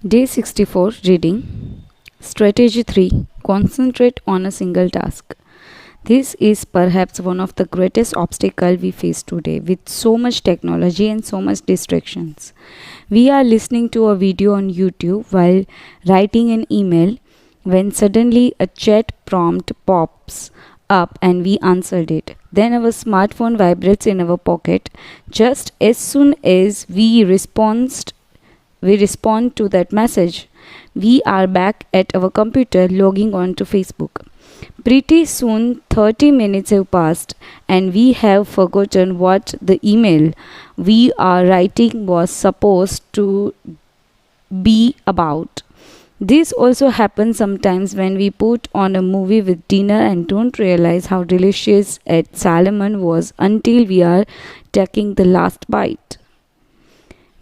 Day 64 Reading Strategy 3 Concentrate on a single task. This is perhaps one of the greatest obstacles we face today with so much technology and so much distractions. We are listening to a video on YouTube while writing an email when suddenly a chat prompt pops up and we answered it. Then our smartphone vibrates in our pocket just as soon as we respond to that message. We are back at our computer logging on to Facebook. Pretty soon 30 minutes have passed and we have forgotten what the email we are writing was supposed to be about. This also happens sometimes when we put on a movie with dinner and don't realize how delicious its salmon was until we are taking the last bite.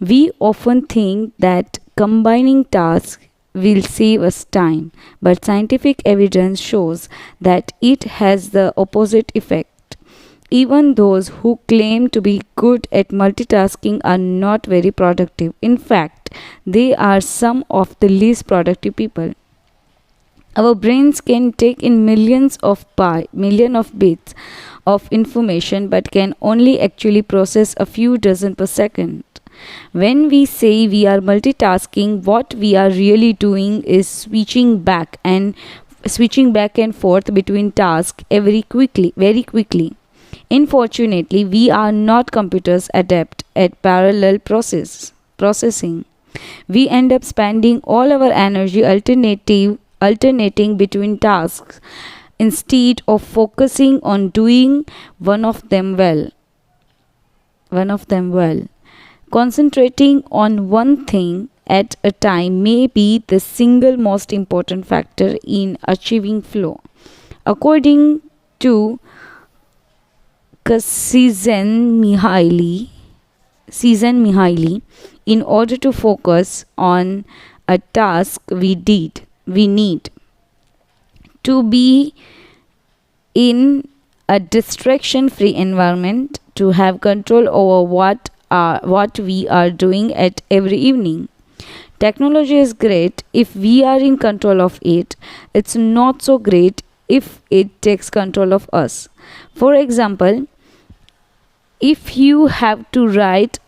We often think that combining tasks will save us time, but scientific evidence shows that it has the opposite effect. Even those who claim to be good at multitasking are not very productive. In fact, they are some of the least productive people. Our brains can take in million of bits of information but can only actually process a few dozen per second. When we say we are multitasking, what we are really doing is switching back and forth between tasks very quickly. Unfortunately, we are not computers adept at parallel processing. We end up spending all our energy alternating between tasks instead of focusing on doing one of them well. Concentrating on one thing at a time may be the single most important factor in achieving flow. According to Csikszentmihalyi, in order to focus on a task, we need to be in a distraction-free environment, to have control over what we are doing at every evening. Technology is great if we are in control of it. It's not so great if it takes control of us. For example, if you have to write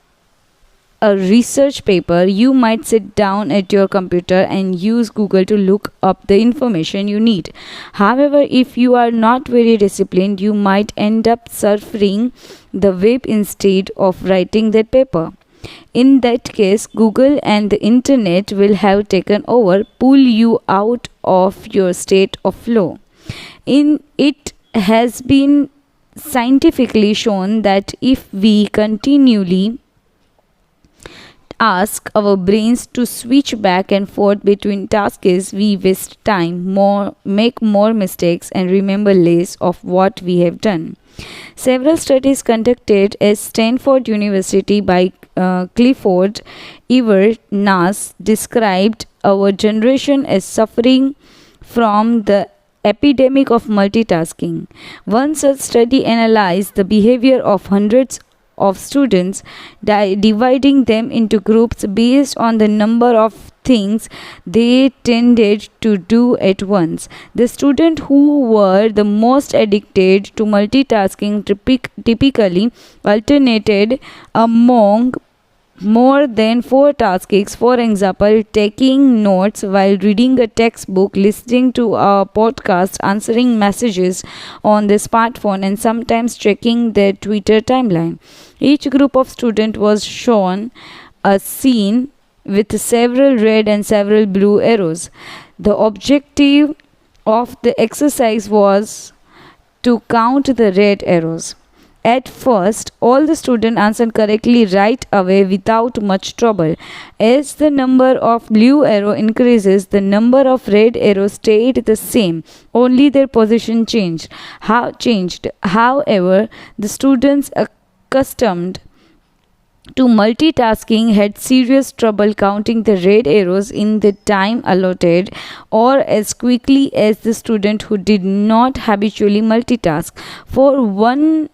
a research paper, you might sit down at your computer and use Google to look up the information you need. However, if you are not very disciplined, you might end up surfing the web instead of writing that paper. In that case, Google and the internet will have taken over, pull you out of your state of flow. It has been scientifically shown that if we continually ask our brains to switch back and forth between tasks, we waste time, make more mistakes, and remember less of what we have done. Several studies conducted at Stanford University by Clifford Ever-Nass described our generation as suffering from the epidemic of multitasking. One such study analyzed the behavior of hundreds of students, dividing them into groups based on the number of things they tended to do at once. The students who were the most addicted to multitasking typically alternated among more than 4 tasks. For example, taking notes while reading a textbook, listening to a podcast, answering messages on the smartphone, and sometimes checking their Twitter timeline. Each group of students was shown a scene with several red and several blue arrows. The objective of the exercise was to count the red arrows. At first, all the students answered correctly right away without much trouble. As the number of blue arrows increases, the number of red arrows stayed the same, only their position changed. However, the students accustomed to multitasking had serious trouble counting the red arrows in the time allotted or as quickly as the student who did not habitually multitask. For one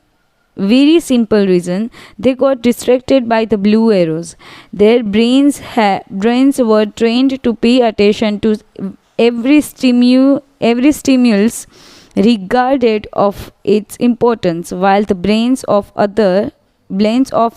very simple reason: they got distracted by the blue arrows. Their brains were trained to pay attention to every stimulus regarded of its importance, while the brains of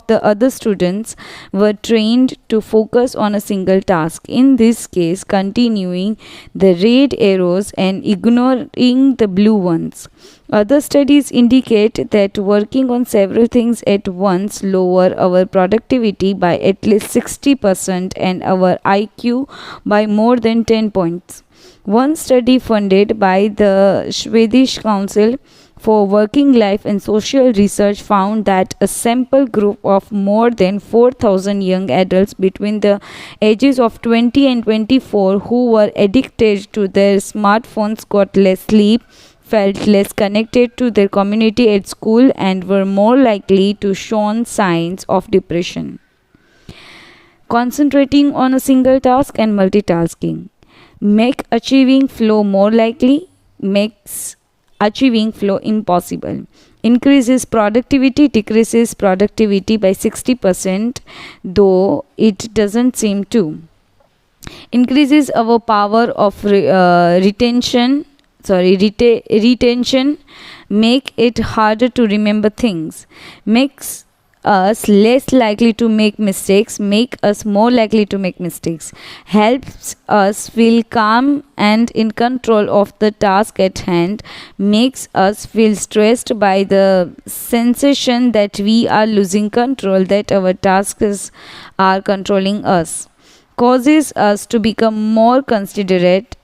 the other students were trained to focus on a single task, in this case continuing the red arrows and ignoring the blue ones. Other studies indicate that working on several things at once lower our productivity by at least 60% and our IQ by more than 10 points. One study funded by the Swedish Council for Working Life and Social Research found that a sample group of more than 4,000 young adults between the ages of 20 and 24 who were addicted to their smartphones got less sleep, felt less connected to their community at school, and were more likely to show signs of depression. Concentrating on a single task and multitasking make achieving flow more likely, makes achieving flow impossible. Increases productivity, decreases productivity by 60%, though it doesn't seem to. Increases our power of retention, make it harder to remember things, makes us less likely to make mistakes, make us more likely to make mistakes, helps us feel calm and in control of the task at hand, makes us feel stressed by the sensation that we are losing control, that our tasks are controlling us, causes us to become more considerate,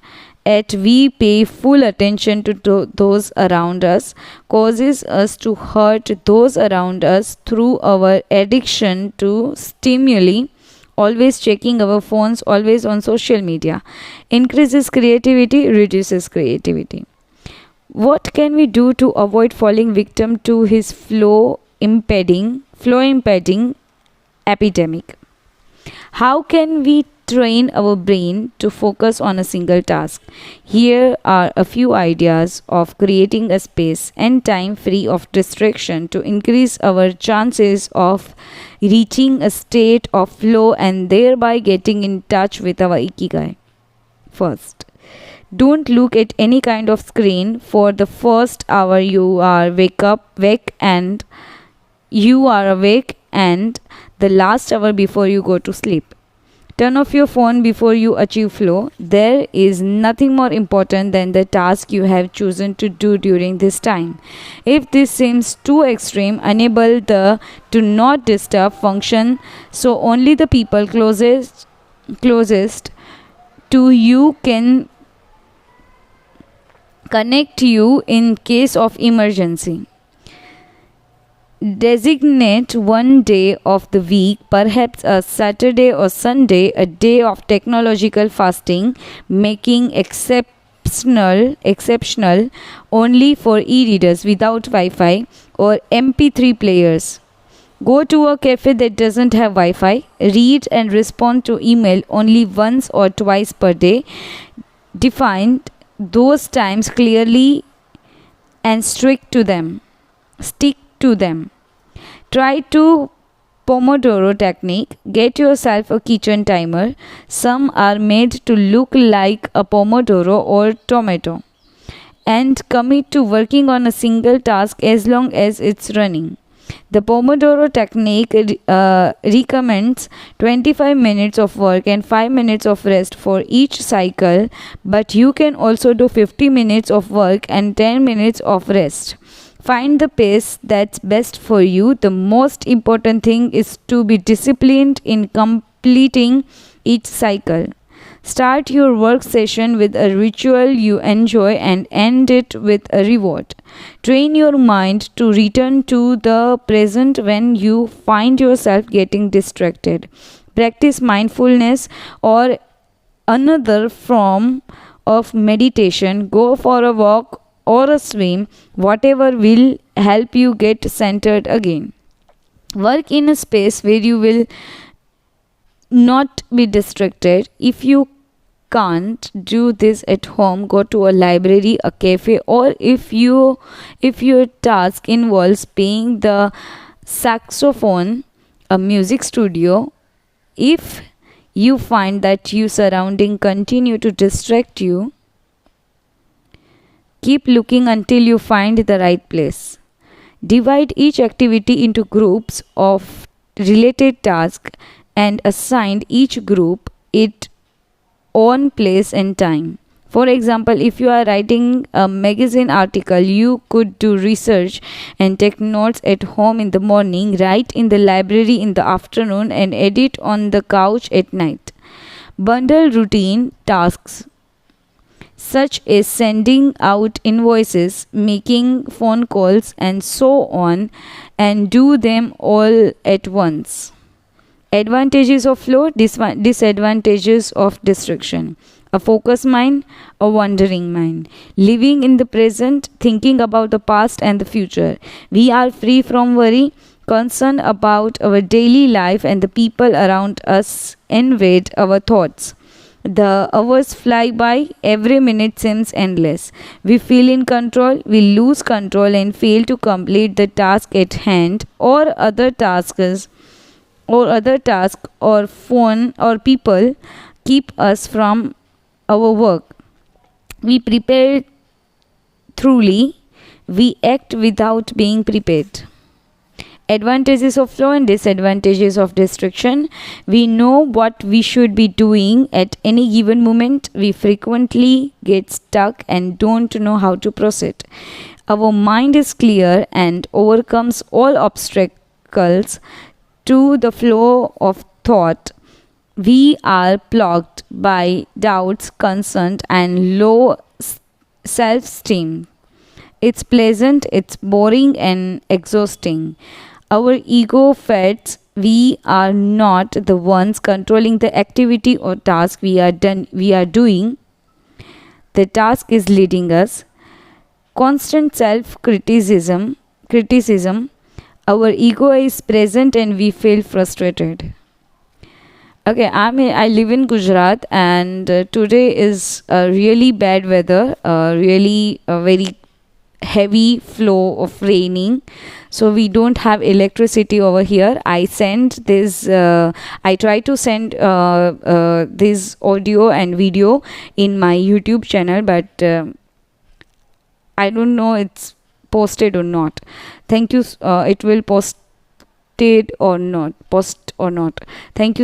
at we pay full attention to those around us, causes us to hurt those around us through our addiction to stimuli, always checking our phones, always on social media, increases creativity, reduces creativity. What can we do to avoid falling victim to his flow impeding epidemic? How can we train our brain to focus on a single task? Here are a few ideas of creating a space and time free of distraction to increase our chances of reaching a state of flow and thereby getting in touch with our ikigai. First, don't look at any kind of screen for the first hour you are awake and the last hour before you go to sleep. Turn off your phone before you achieve flow. There is nothing more important than the task you have chosen to do during this time. If this seems too extreme, enable the do not disturb function so only the people closest to you can connect you in case of emergency. Designate one day of the week, perhaps a Saturday or Sunday, a day of technological fasting, making exceptional only for e-readers without Wi-Fi or MP3 players. Go to a cafe that doesn't have Wi-Fi. Read and respond to email only once or twice per day. Define those times clearly and stick to them. Try to Pomodoro technique. Get yourself a kitchen timer. Some are made to look like a Pomodoro or tomato. And commit to working on a single task as long as it's running. The Pomodoro technique recommends 25 minutes of work and 5 minutes of rest for each cycle, but you can also do 50 minutes of work and 10 minutes of rest. Find the pace that's best for you. The most important thing is to be disciplined in completing each cycle. Start your work session with a ritual you enjoy and end it with a reward. Train your mind to return to the present when you find yourself getting distracted. Practice mindfulness or another form of meditation. Go for a walk or a swim, whatever will help you get centered again. Work in a space where you will not be distracted. If you can't do this at home, go to a library, a cafe, or if your task involves playing the saxophone, a music studio. If you find that your surrounding continue to distract you, keep looking until you find the right place. Divide each activity into groups of related tasks and assign each group its own place and time. For example, if you are writing a magazine article, you could do research and take notes at home in the morning, write in the library in the afternoon, and edit on the couch at night. Bundle routine tasks such as sending out invoices, making phone calls, and so on, and do them all at once. Advantages of flow, disadvantages of distraction. A focused mind, a wandering mind. Living in the present, thinking about the past and the future. We are free from worry, concerned about our daily life and the people around us invade our thoughts. The hours fly by, every minute seems endless. We feel in control, we lose control and fail to complete the task at hand or phone or people keep us from our work. We prepare truly, we act without being prepared. Advantages of flow and disadvantages of distraction. We know what we should be doing at any given moment. We frequently get stuck and don't know how to proceed. Our mind is clear and overcomes all obstacles to the flow of thought. We are plagued by doubts, concerns, and low self esteem. It's pleasant, it's boring, and exhausting. Our ego feds. We are not the ones controlling the activity or task we are doing. The task is leading us. Constant self criticism. Our ego is present and we feel frustrated. Okay, I live in Gujarat, and today is really bad weather, really a very heavy flow of raining, so we don't have electricity over here. I try to send this audio and video in my YouTube channel, but I don't know it's posted or not. Thank you. It will post or not. Thank you.